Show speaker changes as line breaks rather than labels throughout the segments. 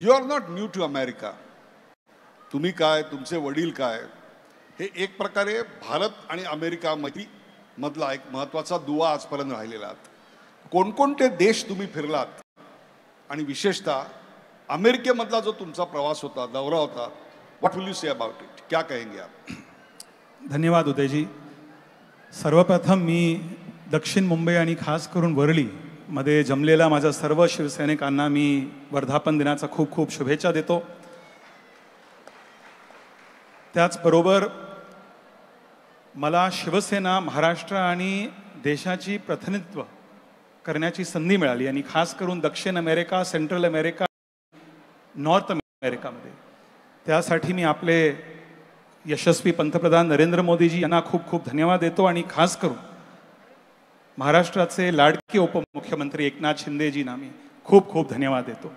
You are not new to America. तुम्ही काय, तुमचे वडील काय, हे एक प्रकारे भारत आणि अमेरिका मधला एक महत्त्वाचा दुवा आजपर्यंत राहिलेला आहात. कोणकोणते देश तुम्ही फिरलात आणि विशेषतः अमेरिकेमधला जो तुमचा प्रवास होता, दौरा होता, what will you say about it? क्या कहेंगे आप?
धन्यवाद उदयजी. सर्वप्रथम मी दक्षिण मुंबई आणि खास करून वरळी मध्ये जमलेल्या माझ्या सर्व शिवसैनिकांना मी वर्धापन दिनाच्या खूप खूप शुभेच्छा देतो. त्याचबरोबर मला शिवसेना महाराष्ट्र आणि देशाची प्रतिनिधित्व करण्याची संधी मिळाली आणि खास करून दक्षिण अमेरिका, सेंट्रल अमेरिका, नॉर्थ अमेरिकामध्ये. त्यासाठी मी आपले यशस्वी पंतप्रधान नरेंद्र मोदीजी यांना खूप खूप धन्यवाद देतो आणि खास करून महाराष्ट्राचे लाडके उपमुख्यमंत्री एकनाथ शिंदेजींना मी खूप खूप धन्यवाद देतो.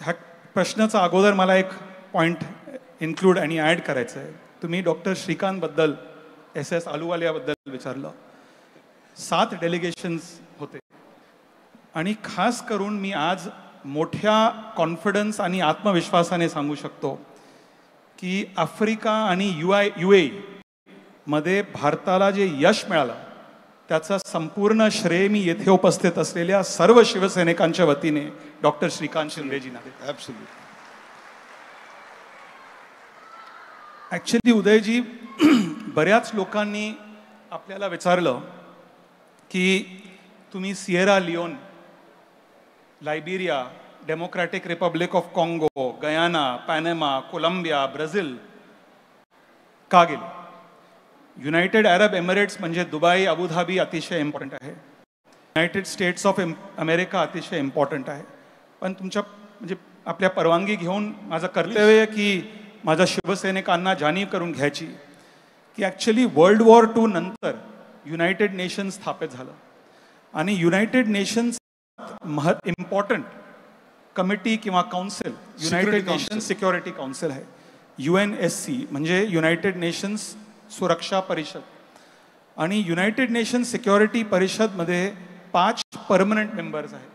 ह्या प्रश्नाचा अगोदर मला एक पॉइंट इन्क्लूड आणि ॲड करायचं आहे. तुम्ही डॉक्टर श्रीकांतबद्दल, SS आलूवालियाबद्दल विचारलं. 7 डेलिगेशन्स होते आणि खास करून मी आज मोठ्या कॉन्फिडन्स आणि आत्मविश्वासाने सांगू शकतो की आफ्रिका आणि UAE मध्ये भारताला जे यश मिळालं त्याचा संपूर्ण श्रेय मी येथे उपस्थित असलेल्या सर्व शिवसैनिकांच्या वतीने डॉक्टर श्रीकांत शिंदेजींना देतो.
ॲब्सोल्युटली.
ॲक्च्युली उदयजी, बऱ्याच लोकांनी आपल्याला विचारलं की तुम्ही Sierra Leone, Liberia, Democratic Republic of काँगो, गयाना, पॅनेमा, कोलंबिया, ब्राझील का गेले? युनायटेड अरब एमिरेट्स म्हणजे दुबई, अबुधाबी अतिशय इम्पॉर्टंट आहे. युनायटेड स्टेट्स ऑफ अमेरिका अतिशय इम्पॉर्टंट आहे. पण तुमच्या म्हणजे आपल्या परवानगी घेऊन माझं कर्तव्य आहे की माझ्या शिवसैनिकांना जाणीव करून घ्यायची की ॲक्च्युली World War II नंतर युनायटेड नेशन्स स्थापित झालं आणि युनायटेड नेशन्स इम्पॉर्टंट कमिटी किंवा council United Nations Security Council आहे. UNSC म्हणजे युनायटेड नेशन्स सुरक्षा परिषद. आणि युनायटेड नेशन्स सिक्युरिटी परिषदमध्ये 5 परमनंट मेंबर्स आहेत.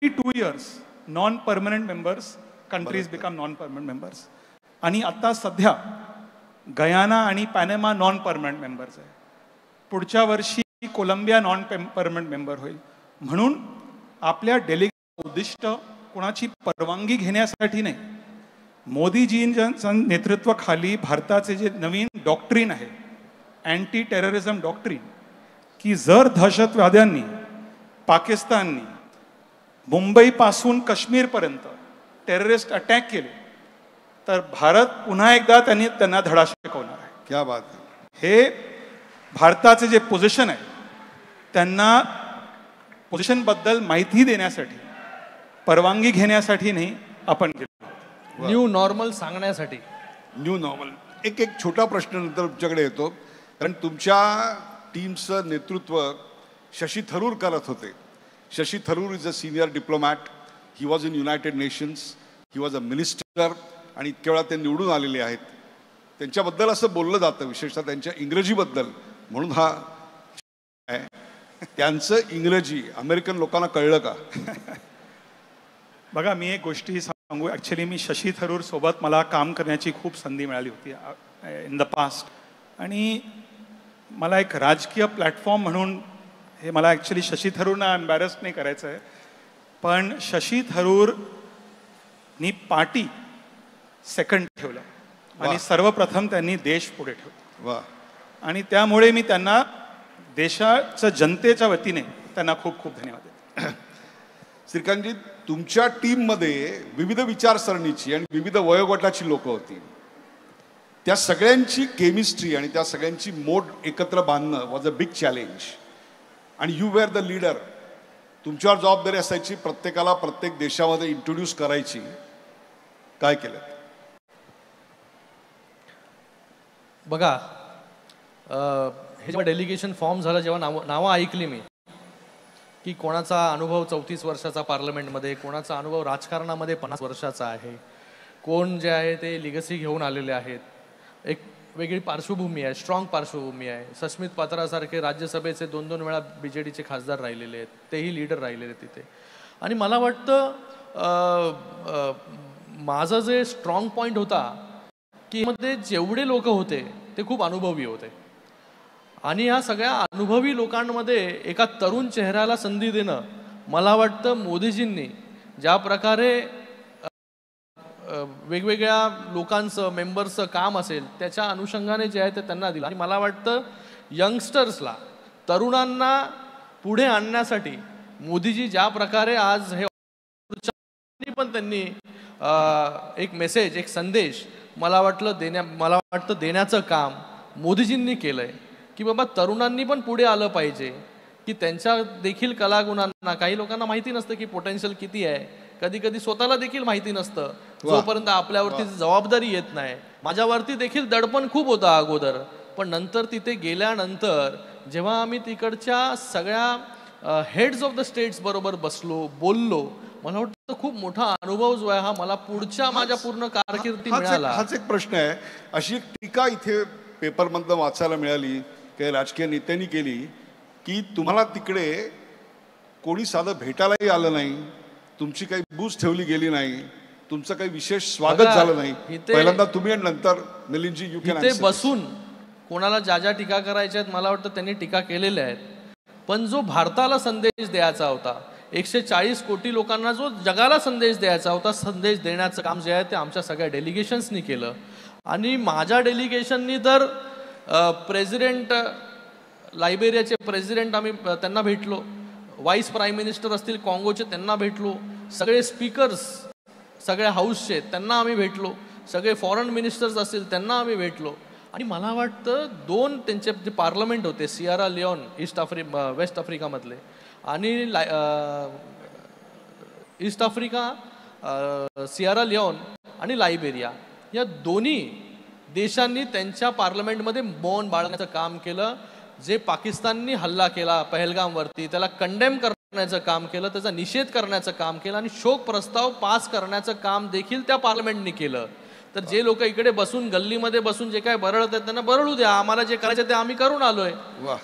2 years non permanent members, countries become non permanent members. आणि आता सध्या गयाना आणि पॅनेमा नॉन परमनंट मेंबर्स आहे. पुढच्या वर्षी कोलंबिया नॉन परमनंट मेंबर होईल. म्हणून आपल्या डेलिगेट उद्दिष्ट कोणाची परवानगी घेण्यासाठी नाही, मोदीजींच्या नेतृत्वाखाली भारताचे जे नवीन डॉक्ट्रीन आहे, अँटी टेररिझम डॉक्ट्रीन, की जर दहशतवाद्यांनी, पाकिस्ताननी मुंबईपासून काश्मीरपर्यंत टेररिस्ट अटॅक केले तर भारत पुन्हा एकदा त्यांना धडा शिकवणार आहे.
क्या बात आहे.
हे भारताचे जे पोझिशन आहे त्यांना पोझिशनबद्दल माहिती देण्यासाठी, परवानगी घेण्यासाठी नाही आपण गेलो.
न्यू नॉर्मल सांगण्यासाठी.
New normal. एक छोटा प्रश्न नंतर तुमच्याकडे येतो, कारण तुमच्या टीमचं नेतृत्व शशी थरूर करत होते. Shashi Tharoor is a senior diplomat. He was in United nations. He was a minister आणि इतक्या वेळा ते निवडून आलेले आहेत. त्यांच्याबद्दल असं बोललं जातं, विशेषतः त्यांच्या इंग्रजीबद्दल, म्हणून हा आहे. त्यांचं इंग्रजी अमेरिकन लोकांना कळलं का?
बघा, मी एक गोष्टी सांगू. ॲक्च्युली मी शशी थरूर सोबत मला काम करण्याची खूप संधी मिळाली होती इन द पास्ट. आणि मला एक राजकीय प्लॅटफॉर्म म्हणून हे मला ॲक्च्युली शशी थरूरना एम्बॅरस नाही करायचं आहे, पण शशी थरूरनी पार्टी सेकंड ठेवलं आणि सर्वप्रथम त्यांनी देश पुढे ठेवला.
वा.
आणि त्यामुळे मी त्यांना देशाच्या जनतेच्या वतीने त्यांना खूप खूप धन्यवाद देतो.
श्रीकांतजी, तुमच्या टीममध्ये विविध विचारसरणीची आणि विविध वयोगटाची लोक होती. त्या सगळ्यांची केमिस्ट्री आणि त्या सगळ्यांची मोड एकत्र बांधणं वॉज अ बिग चॅलेंज. आणि यू वेअर द लीडर. तुमच्यावर जबाबदारी असायची प्रत्येकाला प्रत्येक देशामध्ये इंट्रोड्यूस करायची. काय केलं?
बघा, हे जेव्हा डेलिगेशन फॉर्म झालं, जेव्हा नावं ऐकली मी की कोणाचा अनुभव 34 वर्षाचा पार्लमेंटमध्ये, कोणाचा अनुभव राजकारणामध्ये 50 वर्षाचा आहे, कोण जे आहे ते लिगसी घेऊन आलेले आहेत, एक वेगळी पार्श्वभूमी आहे, स्ट्रॉंग पार्श्वभूमी आहे. सस्मित पात्रासारखे राज्यसभेचे 2-2 वेळा BJDचे खासदार राहिलेले आहेत, तेही लीडर राहिलेले तिथे. आणि मला वाटतं माझं जे स्ट्रॉंग पॉईंट होता की मध्ये जेवढे लोक होते ते खूप अनुभवी होते आणि ह्या सगळ्या अनुभवी लोकांमध्ये एका तरुण चेहऱ्याला संधी देणं मला वाटतं मोदीजींनी ज्या प्रकारे वेगवेगळ्या लोकांचं मेंबर्सचं काम असेल त्याच्या अनुषंगाने जे आहे ते त्यांना दिलं आणि मला वाटतं यंगस्टर्सला तरुणांना पुढे आणण्यासाठी मोदीजी ज्या प्रकारे आज हे पण त्यांनी एक मेसेज एक संदेश मला वाटतं देण्याचं काम मोदीजींनी केलंय की बाबा तरुणांनी पण पुढे आलं पाहिजे की त्यांच्या देखील कलागुणांना काही लोकांना माहिती नसतं की पोटेन्शियल किती आहे कधी कधी स्वतःला देखील माहिती नसतं जोपर्यंत आपल्यावरती जबाबदारी येत नाही माझ्यावरती देखील दडपण खूप होतं अगोदर पण नंतर तिथे गेल्यानंतर जेव्हा आम्ही तिकडच्या सगळ्या हेड्स ऑफ द स्टेट्स बरोबर बसलो बोललो मला वाटतं खूप मोठा अनुभव जो आहे हा मला पुढच्या माझ्या पूर्ण कारकिर्दीत मिळाला.
हाच एक प्रश्न आहे. अशी एक टीका इथे पेपरमधनं वाचायला मिळाली काही राजकीय नेत्यांनी केली की तुम्हाला तिकडे कोणी साधं भेटायलाही आलं नाही तुमची काही बूज ठेवली गेली नाही तुमचं काही विशेष स्वागत झालं नाही पहिल्यांदा तुम्ही आणि नंतर मिलिंदजी यू कॅन
इथे बसून कोणाला ज्या ज्या टीका करायच्या आहेत मला वाटतं त्यांनी टीका केलेल्या आहेत पण जो भारताला संदेश द्यायचा होता 140 कोटी लोकांना जो जगाला संदेश द्यायचा होता संदेश देण्याचं काम जे आहे ते आमच्या सगळ्या डेलिगेशन्सनी केलं आणि माझ्या डेलिगेशननी तर प्रेसिडेंट लायबेरियाचे प्रेसिडेंट आम्ही त्यांना भेटलो व्हाईस प्राईम मिनिस्टर असतील काँगोचे त्यांना भेटलो सगळे स्पीकर्स सगळ्या हाऊसचे त्यांना आम्ही भेटलो सगळे फॉरेन मिनिस्टर्स असतील त्यांना आम्ही भेटलो आणि मला वाटतं 2 त्यांचे जे पार्लमेंट होते सियारा लिओन वेस्ट आफ्रिकामधले आणि ईस्ट आफ्रिका सियारा लिओन आणि लायबेरिया या दोन्ही देशांनी त्यांच्या पार्लमेंटमध्ये मौन बाळगण्याचं काम केलं जे पाकिस्ताननी हल्ला केला पहलगामवरती त्याला कंडेम करण्याचं काम केलं त्याचा निषेध करण्याचं काम केलं आणि शोक प्रस्ताव पास करण्याचं काम देखील त्या पार्लमेंटनी केलं तर जे लोक इकडे बसून गल्लीमध्ये बसून जे काय बरळत आहेत त्यांना बरळू द्या आम्हाला जे करायचं ते आम्ही करून आलोय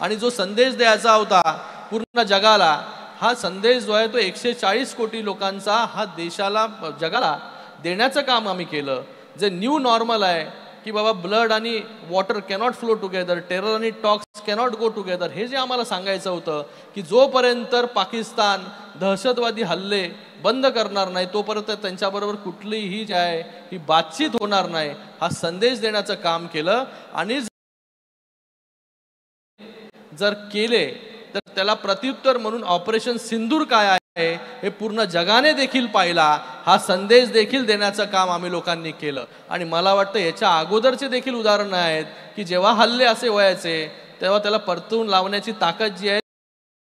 आणि जो संदेश द्यायचा होता पूर्ण जगाला हा संदेश जो आहे तो 140 कोटी लोकांचा हा देशाला जगाला देण्याचं काम आम्ही केलं जे न्यू नॉर्मल आहे की बाबा ब्लड आणि water cannot flow together terror आणि टॉक्स कॅनॉट गो टुगेदर हे जे आम्हाला सांगायचं होतं की जोपर्यंत पाकिस्तान दहशतवादी हल्ले बंद करणार नाही तोपर्यंत त्यांच्याबरोबर कुठलीही जी आहे ही बातचीत होणार नाही हा संदेश देण्याचं काम केलं आणि जर केले तर त्याला प्रत्युत्तर म्हणून ऑपरेशन सिंदूर काय आहे हे पूर्ण जगाने देखील पाहिला हा संदेश देखील देण्याचं काम आम्ही लोकांनी केलं आणि मला वाटतं याच्या अगोदरचे देखील उदाहरणं आहेत की जेव्हा हल्ले असे व्हायचे तेव्हा त्याला परतून लावण्याची ताकद जी आहे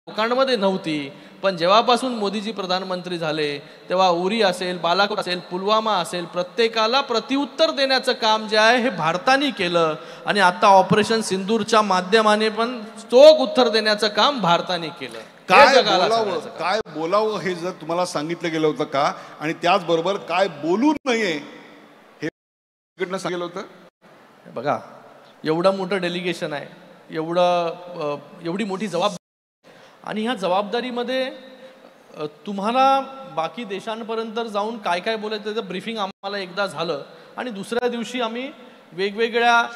लोकांमध्ये नव्हती पण जेव्हापासून मोदीजी प्रधानमंत्री झाले तेव्हा उरी असेल बालाकोट असेल पुलवामा असेल प्रत्येकाला प्रत्युत्तर देण्याचं काम जे आहे हे भारताने केलं आणि आता ऑपरेशन सिंदूरच्या माध्यमाने पण चोख उत्तर देण्याचं काम भारताने केलं
काय बोलावं हे जर तुम्हाला सांगितलं गेलं होतं का आणि त्याचबरोबर काय बोलू नये हे सांगितलं होतं
बघा एवढं मोठं डेलिगेशन आहे एवढी मोठी जबाबदारी आणि ह्या जबाबदारीमध्ये तुम्हाला बाकी देशांपर्यंत जाऊन काय काय बोलायचं त्याचं ब्रीफिंग आम्हाला एकदा झालं आणि दुसऱ्या दिवशी आम्ही वेगवेगळ्या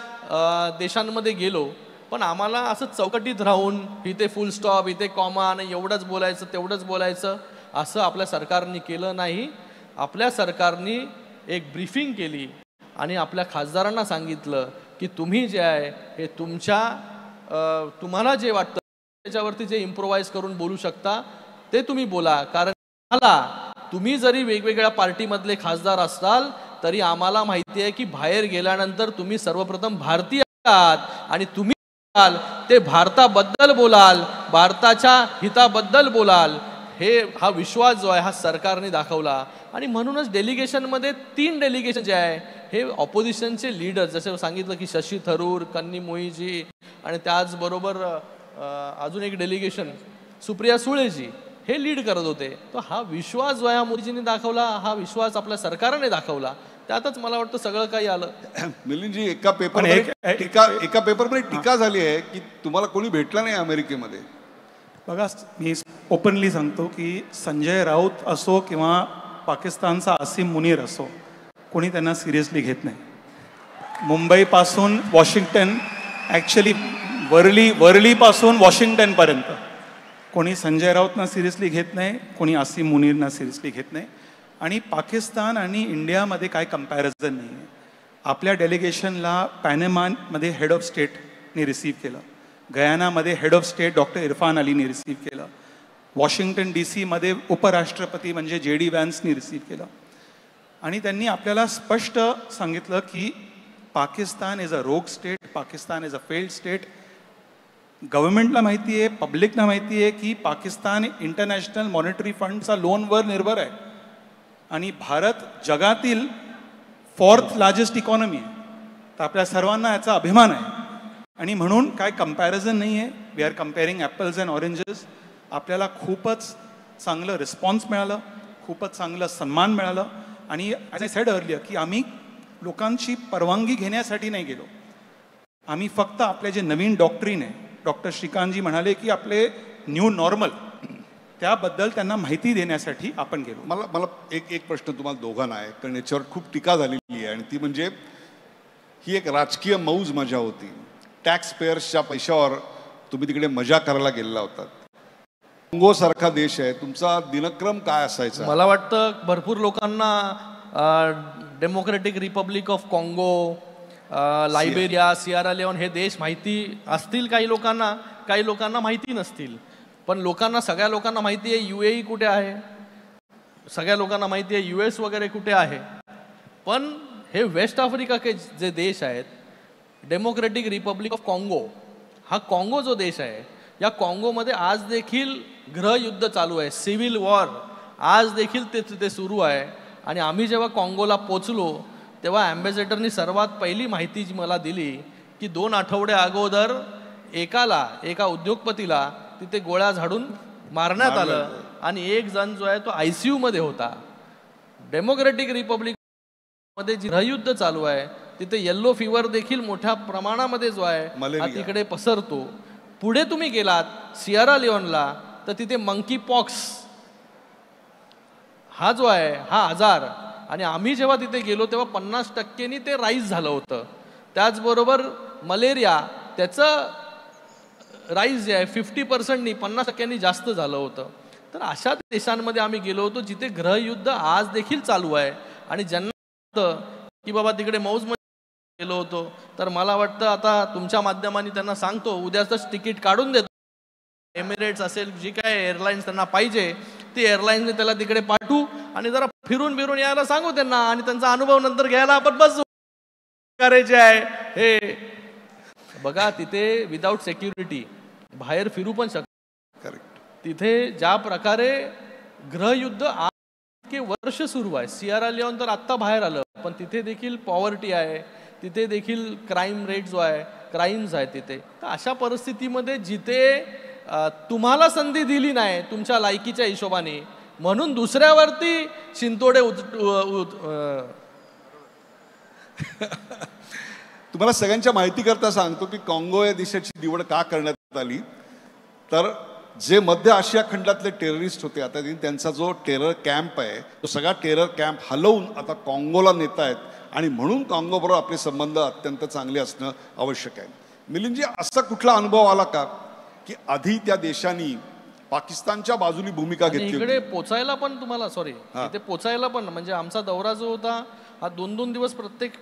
देशांमध्ये गेलो पण आम्हाला असं चौकटीत राहून इथे फुल स्टॉप इथे कॉमा आणि एवढंच बोलायचं तेवढंच बोलायचं असं आपल्या सरकारने केलं नाही आपल्या सरकारने एक ब्रीफिंग केली आणि आपल्या खासदारांना सांगितलं की तुम्ही जे आहे हे तुम्हाला जे वाटतं त्याच्यावरती जे इम्प्रोवाइज करून बोलू शकता ते तुम्ही बोला कारण मला तुम्ही जरी वेगवेगळ्या पार्टीमधले खासदार असाल तरी आम्हाला माहिती आहे की बाहेर गेल्यानंतर तुम्ही सर्वप्रथम भारतीय आहात आणि तुम्ही ते भारताबद्दल बोलाल भारताच्या हिताबद्दल बोलाल हा विश्वास जो आहे हा सरकारने दाखवला आणि म्हणूनच डेलिगेशनमध्ये 3 डेलिगेशन जे आहे हे ऑपोजिशनचे लीडर जसे सांगितलं की शशी थरूर कन्नी मोईजी आणि त्याचबरोबर अजून एक डेलिगेशन सुप्रिया सुळेजी हे लीड करत होते तर हा विश्वास जो आहे मोदीजींनी दाखवला हा विश्वास आपल्या सरकारने दाखवला त्यातच मला वाटतं सगळं काही आलं
मिलिंदजी एका पेपरमध्ये टीका झाली आहे की तुम्हाला कोणी भेटलं नाही अमेरिकेमध्ये
बघा, मी ओपनली सांगतो की संजय राऊत असो किंवा पाकिस्तानचा आसिम मुनीर असो, कोणी त्यांना सिरियसली घेत नाही. मुंबईपासून वॉशिंग्टन, ॲक्च्युली वरळीपासून वॉशिंग्टनपर्यंत कोणी संजय राऊतना सिरियसली घेत नाही, कोणी आसिम मुनीरना सिरियसली घेत नाही. आणि पाकिस्तान आणि इंडियामध्ये काय कम्पॅरिझन नाही आहे. आपल्या डेलिगेशनला पॅनेमामध्ये हेड ऑफ स्टेटने रिसीव्ह केलं, गयानामध्ये head of state doctor Irfan अलीने रिसीव्ह केलं, वॉशिंग्टन DC मध्ये उपराष्ट्रपती म्हणजे JD व्हॅन्सनी रिसीव्ह केलं. आणि त्यांनी आपल्याला स्पष्ट सांगितलं की Pakistan is a rogue state, Pakistan is a failed state. गव्हर्नमेंटला माहिती आहे, पब्लिकला माहिती आहे की पाकिस्तान इंटरनॅशनल मॉनिटरी फंडचा लोनवर निर्भर आहे आणि भारत जगातील 4th लार्जेस्ट इकॉनॉमी आहे. तर आपल्या सर्वांना याचा अभिमान आहे. आणि म्हणून काय कम्पॅरिझन नाही आहे. We are comparing apples and oranges. आपल्याला खूपच चांगलं रिस्पॉन्स मिळालं, खूपच चांगलं सन्मान मिळालं. आणि ॲज आय सेड अर्लियर की आम्ही लोकांची परवानगी घेण्यासाठी नाही गेलो. आम्ही फक्त आपले जे नवीन डॉक्ट्रीन आहे, डॉक्टर श्रीकांतजी म्हणाले की आपले न्यू नॉर्मल, त्याबद्दल त्यांना माहिती देण्यासाठी आपण गेलो.
मला एक प्रश्न तुम्हाला दोघांना आहे, कारण याच्यावर खूप टीका झालेली आहे. आणि ती म्हणजे ही एक राजकीय मौज मजा होती. टॅक्स पेयर्सच्या पैशावर तुम्ही तिकडे मजा करायला गेलेला होता. काँगो सारखा देश आहे, तुमचा दिनक्रम काय असायचा?
मला वाटतं भरपूर लोकांना डेमोक्रेटिक रिपब्लिक ऑफ काँगो, लायबेरिया, सिएरा लिओन हे देश माहिती असतील काही लोकांना माहिती नसतील. पण सगळ्या लोकांना माहिती आहे UAE कुठे आहे, सगळ्या लोकांना माहिती आहे US वगैरे कुठे आहे. पण हे वेस्ट आफ्रिका के जे देश आहेत, डेमोक्रेटिक रिपब्लिक ऑफ काँगो, हा काँगो जो देश आहे, या काँगोमध्ये आज देखील गृहयुद्ध चालू आहे, सिव्हिल वॉर आज देखील ते सुरू आहे. आणि आम्ही जेव्हा काँगोला पोचलो तेव्हा ॲम्बॅसेडरनी सर्वात पहिली माहिती जी मला दिली की 2 आठवडे अगोदर एका उद्योगपतीला तिथे गोळ्या झाडून मारण्यात आलं आणि एक जण जो आहे तो ICU मध्ये होता. डेमोक्रेटिक रिपब्लिक मध्ये जे गृहयुद्ध चालू आहे तिथे येल्लो फीवर देखील मोठ्या प्रमाणामध्ये जो आहे हा तिकडे पसरतो. पुढे तुम्ही गेलात सिएरा लिओनला तर तिथे मंकी पॉक्स हा जो आहे हा आजार, आणि आम्ही जेव्हा तिथे गेलो तेव्हा 50% ते राईज झालं होतं. त्याचबरोबर मलेरिया त्याचं राईज जे आहे 50% 50% जास्त झालं होतं. तर अशा देशांमध्ये आम्ही गेलो होतो जिथे गृहयुद्ध आज देखील चालू आहे. आणि ज्यांना की बाबा तिकडे मौजमध्ये गेलो होतो, तर मला वाटतं आता तुमच्या माध्यमाने त्यांना सांगतो, उद्याच तिकीट काढून देतो. एमिरेट्स असेल, जी काय एअरलाईन्स त्यांना पाहिजे ती एअरलाईन्सने त्याला तिकडे पाठवू आणि जरा फिरून यायला सांगू त्यांना, आणि त्यांचा अनुभव नंतर घ्यायला आपण बसू करायचे आहे. हे बघा, तिथे विदाऊट सेक्युरिटी बाहेर फिरू पण शकतो. तिथे ज्या प्रकारे गृहयुद्ध इतके वर्ष सुरू आहे. सिएरा लिओन तर आत्ता बाहेर आलं, पण तिथे देखील पॉवर्टी आहे, तिथे देखील क्राईम रेट जो आहे, क्राईम्स आहे तिथे. तर अशा परिस्थितीमध्ये जिथे तुम्हाला संधी दिली नाही तुमच्या लायकीच्या हिशोबाने, म्हणून दुसऱ्यावरती शिंतोडे
तुम्हाला सगळ्यांच्या माहिती करता सांगतो की काँगो या देशाची निवड का करण्यात आली. तर जे मध्य आशिया खंडातले टेररिस्ट होते, आता त्यांचा जो टेरर कॅम्प आहे तो सगळा टेरर कॅम्प हलवून आता काँगोला नेत आहेत. आणि म्हणून काँगोबरोबर आपले संबंध अत्यंत चांगले असणं आवश्यक आहे. मिलिंदजी, असा कुठला अनुभव आला का की आधी त्या देशांनी पाकिस्तानच्या बाजूनी भूमिका घेतली?
इकडे पोचायला पण तुम्हाला इथे पोचायला पण म्हणजे आमचा दौरा जो होता हा 2-2 दिवस प्रत्येक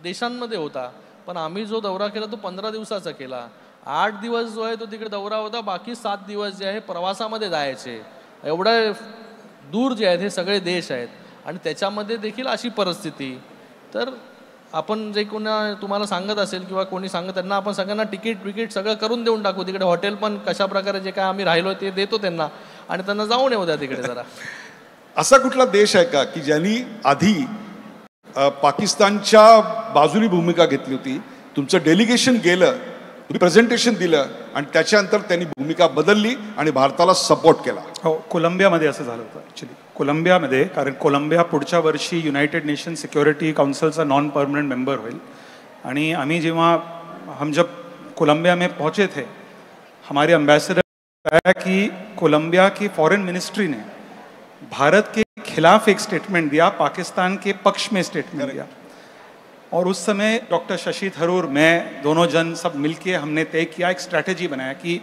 देशांमध्ये होता. पण आम्ही जो दौरा केला तो 15 दिवसाचा केला. 8 दिवस जो आहे तो तिकडे दौरा होता, बाकी 7 दिवस जे आहे प्रवासामध्ये जायचे. एवढं दूर जे आहेत हे सगळे देश आहेत आणि त्याच्यामध्ये देखील अशी परिस्थिती. तर आपण जे कोणा तुम्हाला सांगत असेल किंवा कोणी सांगत त्यांना आपण सगळ्यांना तिकीट सगळं करून देऊन टाकू. तिकडे हॉटेल पण कशा प्रकारे जे काय आम्ही राहिलो ते देतो त्यांना आणि त्यांना जाऊन येऊ द्या तिकडे जरा.
असा कुठला देश आहे का की ज्यांनी आधी पाकिस्तानच्या बाजूनी भूमिका घेतली होती, तुमचं डेलिगेशन गेलं, तुम्ही प्रेझेंटेशन दिलं आणि त्याच्यानंतर त्यांनी भूमिका बदलली आणि भारताला सपोर्ट केला?
हो, कोलंबियामध्ये असं झालं होतं ॲक्च्युली. कोलंबियामध्ये, कारण कोलंबिया पुढच्या वर्षी युनायटेड नेशन सिक्युरिटी काउंसिलचा नॉन परमनेंट मेंबर होईल. आणि आम्ही जेव्हा हम जब कोलंबिया में पहुंचे थे, हमारे अम्बेसडर बताया कि कोलंबिया की फॉरेन मिनिस्ट्री ने भारत के खिलाफ एक स्टेटमेंट दिया, पाकिस्तान के पक्ष में स्टेटमेंट दिया। और उस समय डॉक्टर शशि थरूर, मैं, दोनों जन सब मिलके हमने तय किया, एक स्ट्रैटेजी बनाया कि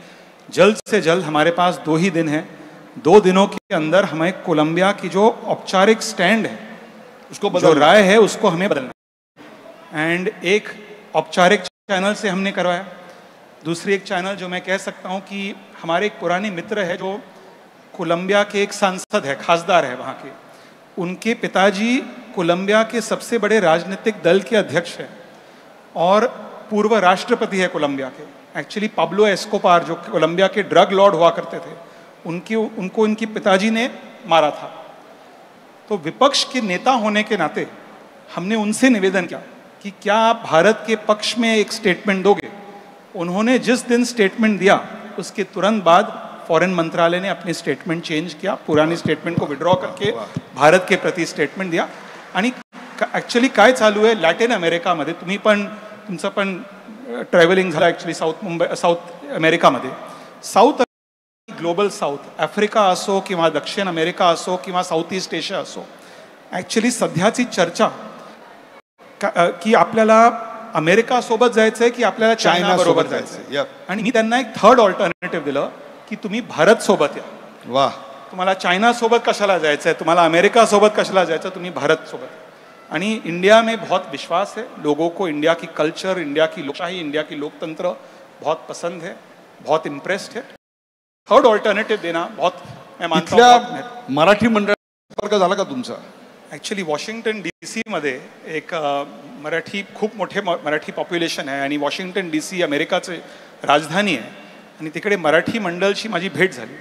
जल्द से जल्द, हमारे पास 2 ही दिन हैं, 2 दिनों के अंदर हमें कोलंबिया की जो औपचारिक स्टैंड है, उसको जो राय है उसको हमें बदलना। एंड एक औपचारिक चैनल से हमने करवाया। दूसरी एक चैनल जो मैं कह सकता हूँ कि हमारे एक पुराने मित्र है जो कोलंबिया के एक सांसद है, खासदार है वहाँ के, उनके पिताजी कोलंबिया के सबसे बड़े राजनीतिक दल के अध्यक्ष हैं और पूर्व राष्ट्रपति है कोलंबिया के। एक्चुअली पाब्लो एस्कोबार जो कोलंबिया के ड्रग लॉर्ड हुआ करते थे, उनको उनकी पिताजी ने मारा था। तो विपक्ष के नेता होने के नाते हमने उनसे निवेदन किया कि क्या आप भारत के पक्ष में एक स्टेटमेंट दोगे। उन्होंने जिस दिन स्टेटमेंट दिया उसके तुरंत बाद फॉरेन मंत्रालय ने अपनी स्टेटमेंट चेंज किया, पुरानी स्टेटमेंट को विड्रॉ करके भारत के प्रति स्टेटमेंट दिया। आणि ॲक्च्युली काय चालू आहे लॅटिन अमेरिकामध्ये, तुम्ही पण तुमचं पण ट्रॅव्हलिंग झालं ॲक्च्युली साऊथ अमेरिकामध्ये, साऊथ ग्लोबल साऊथ, आफ्रिका असो किंवा दक्षिण अमेरिका असो किंवा साऊथ ईस्ट एशिया असो, ॲक्च्युली सध्याची चर्चा की आपल्याला अमेरिकासोबत जायचं आहे की आपल्याला चायना बरोबर जायचं आहे। आणि मी त्यांना एक थर्ड ऑल्टरनेटिव्ह दिलं की तुम्ही भारत सोबत या।
वाह,
तुम्हाला चाइना सोबत कशाला जायचं आहे, तुम्हाला अमेरिका सोबत कशाला जायचं, तुम्ही भारत सोबत। आणि इंडिया में बहुत विश्वास है, लोगों को इंडिया की कल्चर, इंडिया की लोकशाही, इंडिया की लोकतंत्र बहुत पसंद है, बहुत इम्प्रेस्ड है। थर्ड ऑल्टरनेटिव्ह देना बहुत, मैं मानता हूं।
मराठी मंडळ संपर्क झाला का तुमचा?
ॲक्च्युली वॉशिंग्टन DC मध्ये एक मराठी, खूप मोठे मराठी पॉप्युलेशन आहे आणि वॉशिंग्टन DC अमेरिकाचे राजधानी आहे आणि तिकडे मराठी मंडळची माझी भेट झाली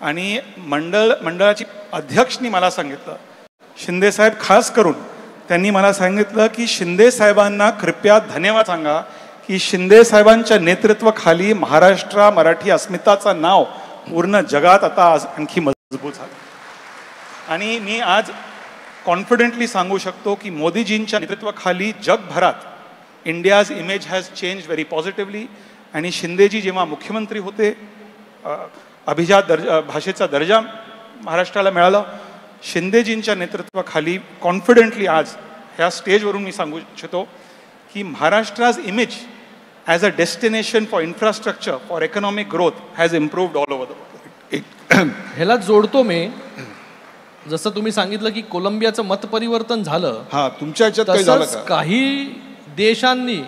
आणि मंडळाची अध्यक्षनी मला सांगितलं, शिंदे साहेब खास करून त्यांनी मला सांगितलं की शिंदे साहेबांना कृपया धन्यवाद सांगा की शिंदे साहेबांच्या नेतृत्वाखाली महाराष्ट्र मराठी अस्मिताचं नाव पूर्ण जगात आता आणखी मजबूत झालं। आणि मी आज कॉन्फिडेंटली सांगू शकतो की मोदीजींच्या नेतृत्वाखाली जगभरात India's image has change very positively. आणि शिंदेजी जेव्हा मुख्यमंत्री होते, अभिजात भाषेचा दर्जा महाराष्ट्राला मिळाला, शिंदेजींच्या नेतृत्वाखाली कॉन्फिडेंटली आज ह्या स्टेजवरून मी सांगू इच्छितो की Maharashtra's image as a destination for infrastructure, for economic growth has improved all over the world.
ह्याला जोडतो मी, जसं तुम्ही सांगितलं की कोलंबियाचं मतपरिवर्तन झालं,
हा, तुमच्या ह्याच्यात काही झालं
तसंच
का?
काही देशांनी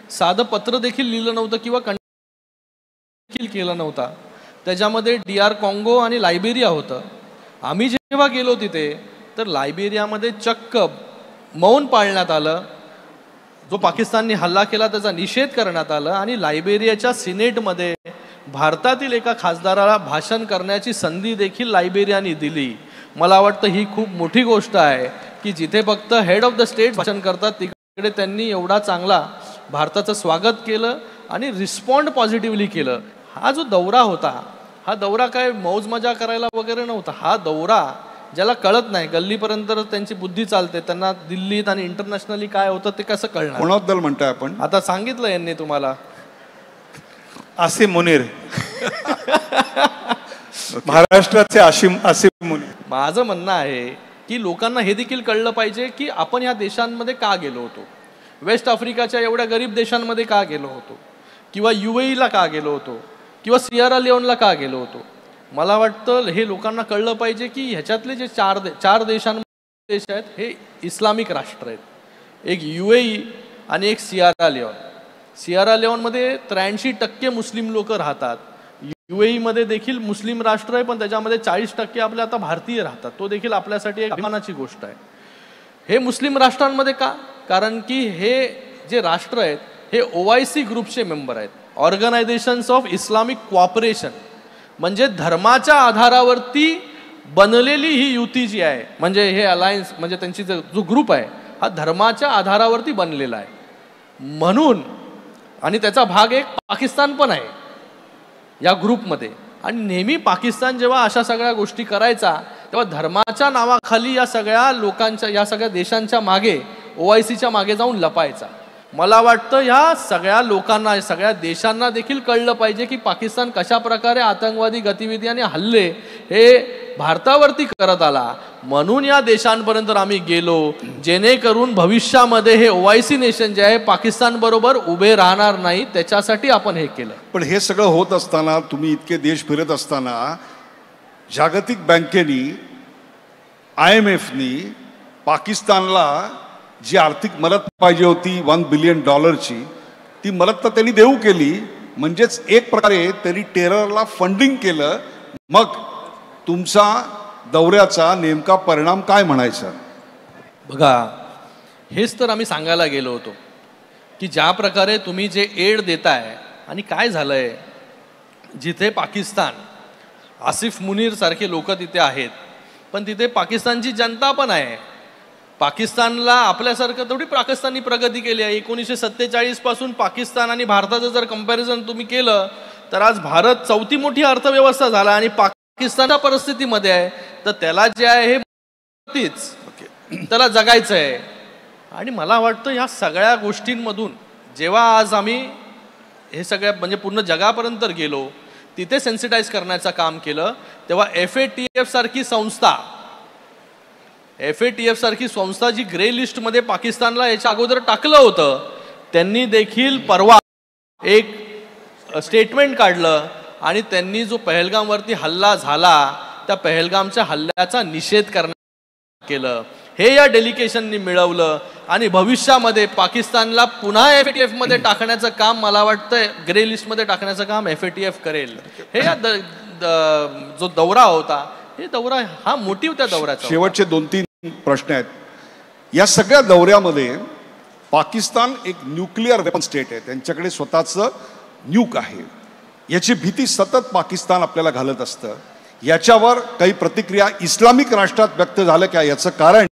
साधं पत्र देखील लिहिलं नव्हतं किंवा देखील केला नव्हता। त्याच्यामध्ये DR काँगो आणि लायबेरिया होतं। आम्ही जेव्हा गेलो तिथे तर लायबेरियामध्ये चक्क मौन पाळण्यात आलं, जो पाकिस्तानने हल्ला केला त्याचा निषेध करण्यात आला आणि लायबेरियाच्या सिनेटमध्ये भारतातील एका खासदाराला भाषण करण्याची संधी देखील लायबेरियाने दिली। मला वाटतं ही खूप मोठी गोष्ट आहे की जिथे फक्त हेड ऑफ द स्टेट भाषण करतात तिकडे त्यांनी एवढा चांगला भारताचं स्वागत केलं आणि रिस्पॉन्ड पॉझिटिव्हली केलं। हा जो दौरा होता, हा दौरा काय मौज मजा करायला वगैरे नव्हता। हा दौरा ज्याला कळत नाही, गल्लीपर्यंत त्यांची बुद्धी चालते, त्यांना दिल्लीत आणि इंटरनॅशनली काय होतं ते कसं कळणार?
कोणाबद्दल म्हणताय आपण?
आता सांगितलं यांनी तुम्हाला,
आसिम मुनीर महाराष्ट्राचे आसिम मुनीर।
माझं म्हणणं आहे की लोकांना हे देखील कळलं पाहिजे की आपण या देशांमध्ये का गेलो होतो, वेस्ट आफ्रिकाच्या एवढ्या गरीब देशांमध्ये का गेलो होतो, किंवा UAEला का गेलो होतो, किंवा सियरा लिओनला का गेलो होतो। मला वाटतं हे लोकांना कळलं पाहिजे की ह्याच्यातले जे चार देशांमध्ये देश आहेत हे इस्लामिक राष्ट्र आहेत, एक UAE आणि एक सियरा लिओन। सियरा लिओनमध्ये 83% मुस्लिम लोक राहतात, UAE मध्ये देखील मुस्लिम राष्ट्र आहे पण त्याच्यामध्ये 40% आपले आता भारतीय राहतात, तो देखील आपल्यासाठी एक अभिमानाची गोष्ट आहे। हे मुस्लिम राष्ट्रांमध्ये का? कारण की हे जे राष्ट्र आहेत हे OIC ग्रुपचे मेंबर आहेत, ऑर्गनायझेशन्स ऑफ इस्लामिक कोऑपरेशन, म्हणजे धर्माच्या आधारावरती बनलेली ही युती जी आहे, म्हणजे हे अलायन्स, म्हणजे त्यांची जो ग्रुप आहे हा धर्माच्या आधारावरती बनलेला आहे म्हणून। आणि त्याचा भाग एक पाकिस्तान पण आहे या ग्रुपमध्ये। आणि नेहमी पाकिस्तान जेव्हा अशा सगळ्या गोष्टी करायचा तेव्हा धर्माच्या नावाखाली या सगळ्या लोकांच्या, या सगळ्या देशांच्या मागे, OICच्या मागे जाऊन लपायचा। मला वाटतं ह्या सगळ्या लोकांना, सगळ्या देशांना देखील कळलं पाहिजे की पाकिस्तान कशा प्रकारे आतंकवादी गतिविधी आणि हल्ले हे भारतावरती करत आला. म्हणून या देशांपर्यंत आम्ही गेलो, जेणेकरून भविष्यामध्ये हे OIC नेशन जे आहे पाकिस्तान बरोबर उभे राहणार नाही, त्याच्यासाठी आपण हे केलं.
पण हे सगळं होत असताना, तुम्ही इतके देश फिरत असताना, जागतिक बँकेनी, IMFनी पाकिस्तानला जी आर्थिक मदत पाहिजे होती $1 बिलियन ती मदत तर त्यांनी देऊ केली. म्हणजेच एक प्रकारे त्यांनी टेररला फंडिंग केलं. मग तुमचा दौऱ्याचा नेमका परिणाम काय म्हणायचा?
बघा, हेच तर आम्ही सांगायला गेलो होतो की ज्या प्रकारे तुम्ही जे एड देताय, आणि काय झालंय, जिथे पाकिस्तान, आसिफ मुनीर सारखे लोक तिथे आहेत, पण तिथे पाकिस्तानची जनता पण आहे. पाकिस्तानला आपल्यासारखं थोडी पाकिस्ताननी प्रगती केली आहे. 1947 पासून पाकिस्तान आणि भारताचं जर कंपॅरिझन तुम्ही केलं तर आज भारत 4थी मोठी अर्थव्यवस्था झाला आणि पाकिस्तानच्या परिस्थितीमध्ये आहे. तर त्याला जे आहे हे त्याला जगायचं आहे. आणि मला वाटतं ह्या सगळ्या गोष्टींमधून जेव्हा आज आम्ही हे सगळ्या म्हणजे पूर्ण जगापर्यंत गेलो, तिथे सेन्सिटाईज करण्याचं काम केलं, तेव्हा FATF सारखी संस्था जी ग्रे लिस्टमध्ये पाकिस्तानला याच्या अगोदर टाकलं होतं, त्यांनी देखील परवा एक स्टेटमेंट काढलं आणि त्यांनी जो पहलगामवरती हल्ला झाला त्या पहलगामच्या हल्ल्याचा निषेध करण्यात केलं. हे या डेलिगेशननी मिळवलं आणि भविष्यामध्ये पाकिस्तानला पुन्हा FATF मध्ये टाकण्याचं काम, मला वाटतं ग्रे लिस्टमध्ये टाकण्याचं काम FATF करेल. हे जो दौरा होता, हे दौरा हा मोटिव्ह त्या दौऱ्याचा.
शेवटचे 2-3 प्रश्न आहेत. या सगळ्या दौऱ्यामध्ये पाकिस्तान एक न्यूक्लिअर वेपन स्टेट आहे, त्यांच्याकडे स्वतःचं न्यूक आहे. याची भीती सतत पाकिस्तान आपल्याला घालत असतं. याच्यावर काही प्रतिक्रिया इस्लामिक राष्ट्रात व्यक्त झालं का? याचं कारण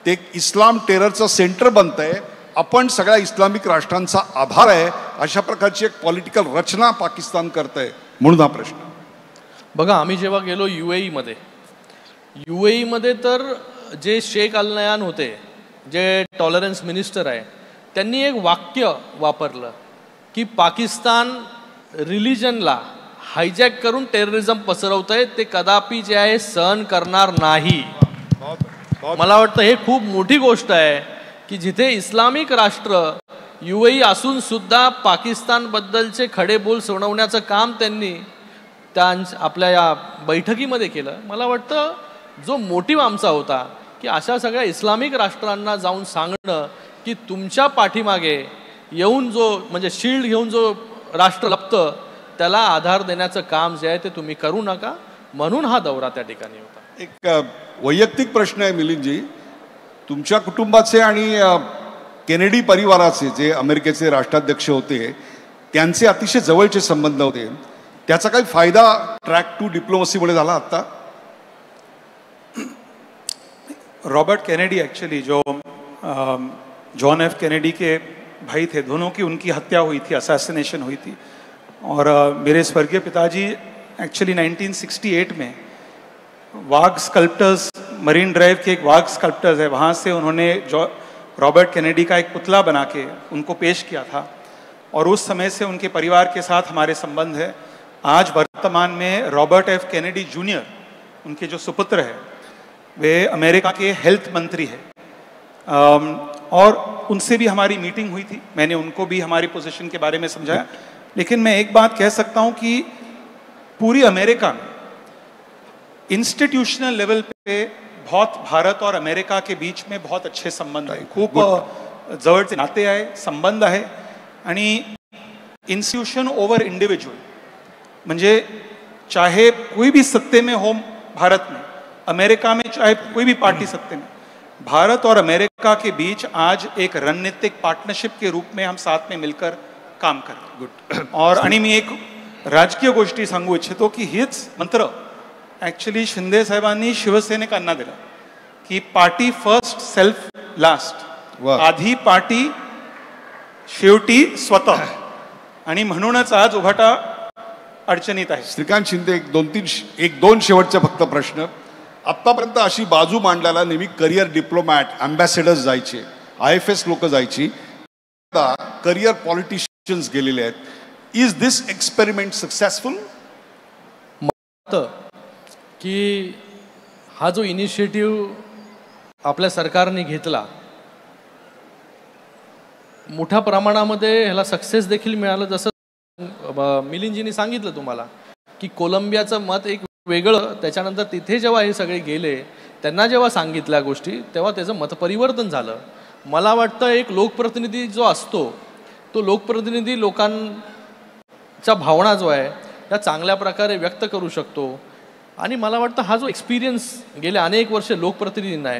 ते इस्लाम टेररचं सेंटर बनतंय, आपण सगळ्या इस्लामिक राष्ट्रांचा आभार आहे, अशा प्रकारची एक पॉलिटिकल रचना पाकिस्तान करतंय, म्हणून हा प्रश्न.
बघा, आम्ही जेव्हा गेलो UAE मध्ये तर जे शेख अल नयान होते, जे टॉलरन्स मिनिस्टर आहे, त्यांनी एक वाक्य वापरलं की पाकिस्तान रिलिजनला हायजॅक करून टेररिझम पसरवतंय, ते कदापि जे आहे सहन करणार नाही. मला वाटतं हे खूप मोठी गोष्ट आहे की जिथे इस्लामिक राष्ट्र UAE असून सुद्धा पाकिस्तानबद्दलचे खडे बोल सोडवण्याचं काम त्यांनी आपल्या या बैठकीमध्ये केलं. मला वाटतं जो मोटिव्ह आमचा होता की अशा सगळ्या इस्लामिक राष्ट्रांना जाऊन सांगणं की तुमच्या पाठीमागे येऊन जो म्हणजे शील्ड घेऊन जो राष्ट्र लपतं, त्याला आधार देण्याचं काम जे आहे ते तुम्ही करू नका, म्हणून हा दौरा त्या ठिकाणी होता.
एक वैयक्तिक प्रश्न आहे मिलिंदजी, तुमच्या कुटुंबाचे आणि केनेडी परिवाराचे, जे अमेरिकेचे राष्ट्राध्यक्ष होते, त्यांचे अतिशय जवळचे संबंध होते, त्याचा काही फायदा ट्रॅक टू डिप्लोमसीमुळे झाला आता?
रॉबर्ट कैनेडी एक्चुअली जो जॉन F कैनेडी के भाई थे, दोनों की उनकी हत्या हुई थी, असैसिनेशन हुई थी. और मेरे स्वर्गीय पिताजी एक्चुअली 1968 में वाघ स्कल्प्टर्स, मरीन ड्राइव के एक वाघ स्कल्प्टर्स है, वहाँ से उन्होंने रॉबर्ट कैनेडी का एक पुतला बना के उनको पेश किया था. और उस समय से उनके परिवार के साथ हमारे संबंध है. आज वर्तमान में रॉबर्ट F कैनेडी जूनियर, उनके जो सुपुत्र है, वे अमेरिका के हेल्थ मंत्री हैं. और उनसे भी हमारी मीटिंग हुई थी, मैंने उनको भी हमारी पोजीशन के बारे में समझाया. लेकिन मैं एक बात कह सकता हूं कि पूरी अमेरिका में इंस्टीट्यूशनल लेवल पे बहुत भारत और अमेरिका के बीच में बहुत अच्छे संबंध आहे, खूप जवळचे नाते आहे, संबंध आहे. आणि इंस्टीट्यूशन ओवर इंडिविजुअल, म्हणजे चाहे कोई भी सत्ते में हो भारत में, अमेरिका में चाहे कोई भी पार्टी सत्ते में, भारत और अमेरिका के बीच आज एक रणनीतिक पार्टनरशिप के रूप में हम साथ में मिलकर काम करें. गुड. और आणि मी एक राजकीय गोष्टी सांगू इच्छितो की हेच मंत्र ॲक्च्युली शिंदे साहेबांनी शिवसेनेकांना दिला की पार्टी फर्स्ट सेल्फ लास्ट, आधी पार्टी शेवटी स्वतः. आणि म्हणूनच आज उभाटा अडचणीत आहे.
श्रीकांत शिंदे, एक दोन शेवटचे फक्त प्रश्न. आत्तापर्यंत अशी बाजू मांडल्याला नेहमी करिअर डिप्लोमॅट, अँबॅसेडर्स जायचे, IFS लोक जायची, करिअर पॉलिटिशियन्स गेलेले आहेत. Is this experiment successful?
की हा जो इनिशिएटिव्ह आपल्या सरकारने घेतला, मोठ्या प्रमाणामध्ये ह्याला सक्सेस देखील मिळालं. जसं मिलिंदजींनी सांगितलं तुम्हाला की कोलंबियाचं मत एक वेगळं, त्याच्यानंतर तिथे जेव्हा हे सगळे गेले त्यांना जेव्हा सांगितल्या गोष्टी तेव्हा त्याचं मतपरिवर्तन झालं. मला वाटतं एक लोकप्रतिनिधी जो असतो तो लोकप्रतिनिधी लोकांच्या भावना जो आहे त्या चांगल्या प्रकारे व्यक्त करू शकतो. आणि मला वाटतं हा जो एक्सपिरियन्स गेले अनेक वर्ष लोकप्रतिनिधींना आहे